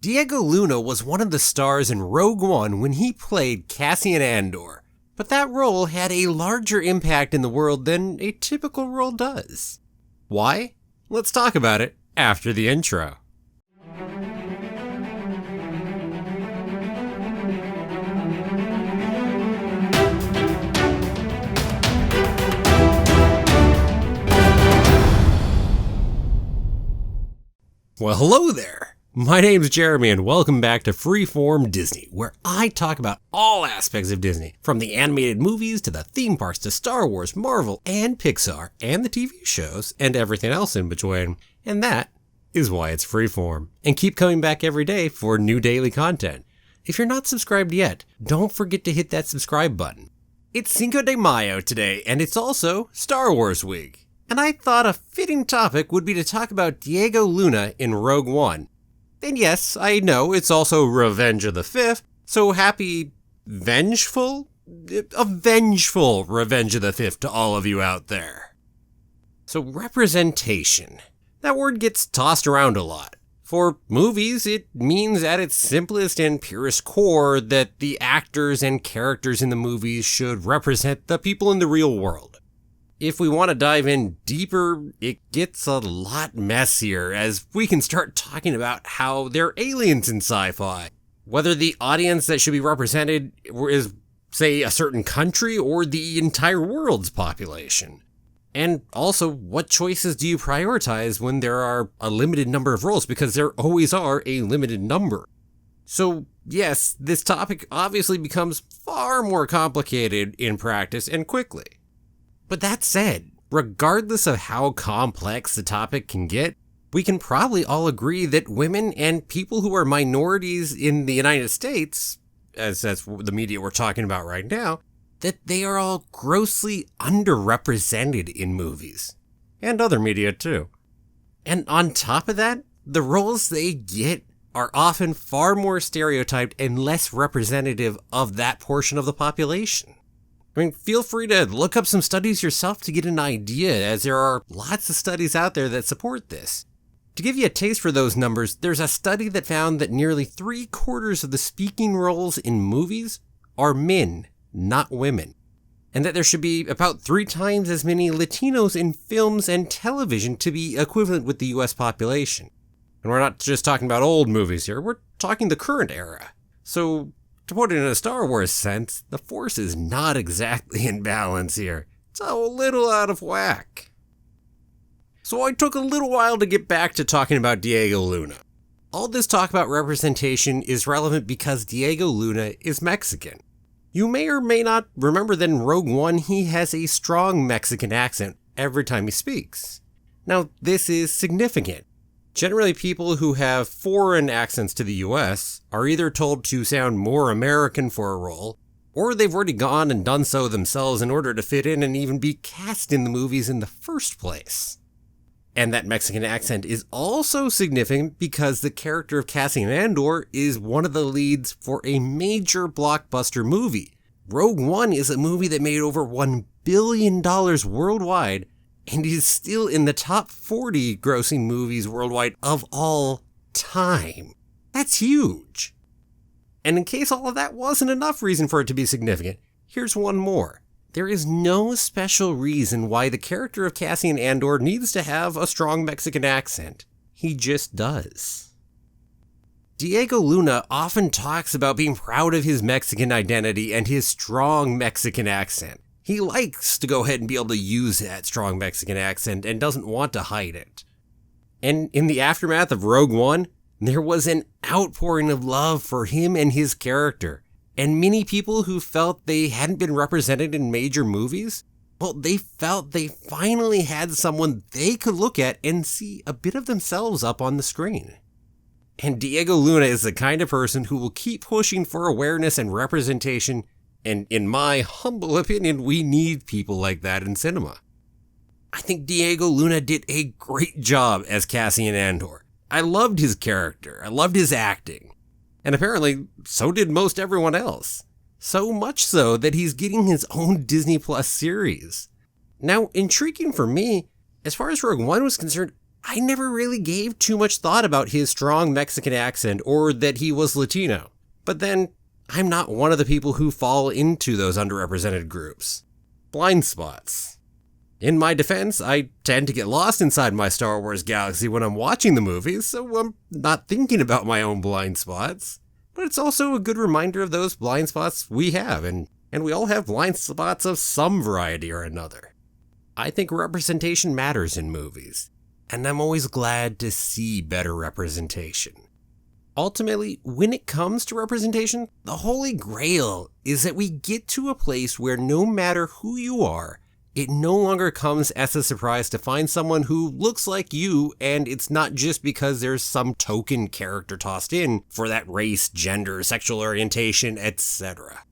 Diego Luna was one of the stars in Rogue One when he played Cassian Andor, but that role had a larger impact in the world than a typical role does. Why? Let's talk about it after the intro. Well, hello there! My name's Jeremy and welcome back to Freeform Disney, where I talk about all aspects of Disney, from the animated movies to the theme parks to Star Wars, Marvel, and Pixar, and the TV shows, and everything else in between. And that is why it's Freeform. And keep coming back every day for new daily content. If you're not subscribed yet, don't forget to hit that subscribe button. It's Cinco de Mayo today, and it's also Star Wars Week. And I thought a fitting topic would be to talk about Diego Luna in Rogue One. And yes, I know it's also Revenge of the Fifth, so happy vengeful Revenge of the Fifth to all of you out there. So representation. That word gets tossed around a lot. For movies, it means at its simplest and purest core that the actors and characters in the movies should represent the people in the real world. If we want to dive in deeper, it gets a lot messier as we can start talking about how they're aliens in sci-fi. Whether the audience that should be represented is, say, a certain country or the entire world's population. And also, what choices do you prioritize when there are a limited number of roles? Because there always are a limited number. So, yes, this topic obviously becomes far more complicated in practice and quickly. But that said, regardless of how complex the topic can get, we can probably all agree that women and people who are minorities in the United States, as that's the media we're talking about right now, that they are all grossly underrepresented in movies. And other media too. And on top of that, the roles they get are often far more stereotyped and less representative of that portion of the population. I mean, feel free to look up some studies yourself to get an idea, as there are lots of studies out there that support this. To give you a taste for those numbers, there's a study that found that nearly 3/4 of the speaking roles in movies are men, not women. And that there should be about 3 times as many Latinos in films and television to be equivalent with the US population. And we're not just talking about old movies here, we're talking the current era. So, to put it in a Star Wars sense, the Force is not exactly in balance here. It's a little out of whack. So I took a little while to get back to talking about Diego Luna. All this talk about representation is relevant because Diego Luna is Mexican. You may or may not remember that in Rogue One he has a strong Mexican accent every time he speaks. Now this is significant. Generally, people who have foreign accents to the US are either told to sound more American for a role, or they've already gone and done so themselves in order to fit in and even be cast in the movies in the first place. And that Mexican accent is also significant because the character of Cassian Andor is one of the leads for a major blockbuster movie. Rogue One is a movie that made over $1 billion worldwide, and is still in the top 40 grossing movies worldwide of all time. That's huge. And in case all of that wasn't enough reason for it to be significant, here's one more. There is no special reason why the character of Cassian Andor needs to have a strong Mexican accent. He just does. Diego Luna often talks about being proud of his Mexican identity and his strong Mexican accent. He likes to go ahead and be able to use that strong Mexican accent and doesn't want to hide it. And in the aftermath of Rogue One, there was an outpouring of love for him and his character. And many people who felt they hadn't been represented in major movies, well, they felt they finally had someone they could look at and see a bit of themselves up on the screen. And Diego Luna is the kind of person who will keep pushing for awareness and representation. And in my humble opinion, we need people like that in cinema. I think Diego Luna did a great job as Cassian Andor. I loved his character. I loved his acting. And apparently, so did most everyone else. So much so that he's getting his own Disney Plus series. Now, intriguing for me, as far as Rogue One was concerned, I never really gave too much thought about his strong Mexican accent or that he was Latino. But then, I'm not one of the people who fall into those underrepresented groups. Blind spots. In my defense, I tend to get lost inside my Star Wars galaxy when I'm watching the movies, so I'm not thinking about my own blind spots. But it's also a good reminder of those blind spots we have, and we all have blind spots of some variety or another. I think representation matters in movies, and I'm always glad to see better representation. Ultimately, when it comes to representation, the holy grail is that we get to a place where no matter who you are, it no longer comes as a surprise to find someone who looks like you, and it's not just because there's some token character tossed in for that race, gender, sexual orientation, etc.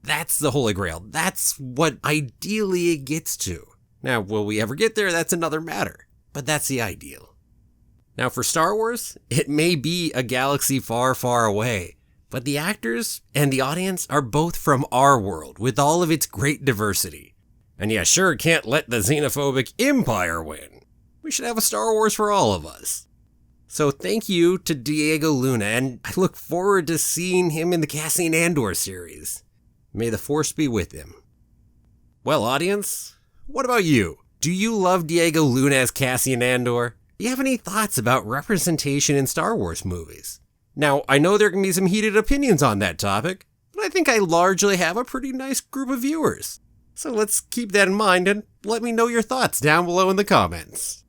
That's the holy grail. That's what ideally it gets to. Now, will we ever get there? That's another matter. But that's the ideal. Now, for Star Wars, it may be a galaxy far, far away, but the actors and the audience are both from our world with all of its great diversity. And you sure can't let the xenophobic Empire win. We should have a Star Wars for all of us. So thank you to Diego Luna, and I look forward to seeing him in the Cassian Andor series. May the Force be with him. Well, audience, what about you? Do you love Diego Luna as Cassian Andor? Do you have any thoughts about representation in Star Wars movies? Now, I know there can be some heated opinions on that topic, but I think I largely have a pretty nice group of viewers. So let's keep that in mind and let me know your thoughts down below in the comments.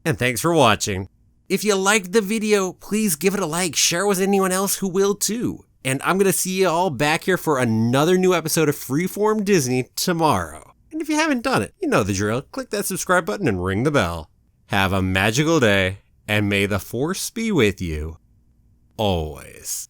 And thanks for watching. If you liked the video, please give it a like, share it with anyone else who will too. And I'm going to see you all back here for another new episode of Freeform Disney tomorrow. And if you haven't done it, you know the drill. Click that subscribe button and ring the bell. Have a magical day, and may the Force be with you always.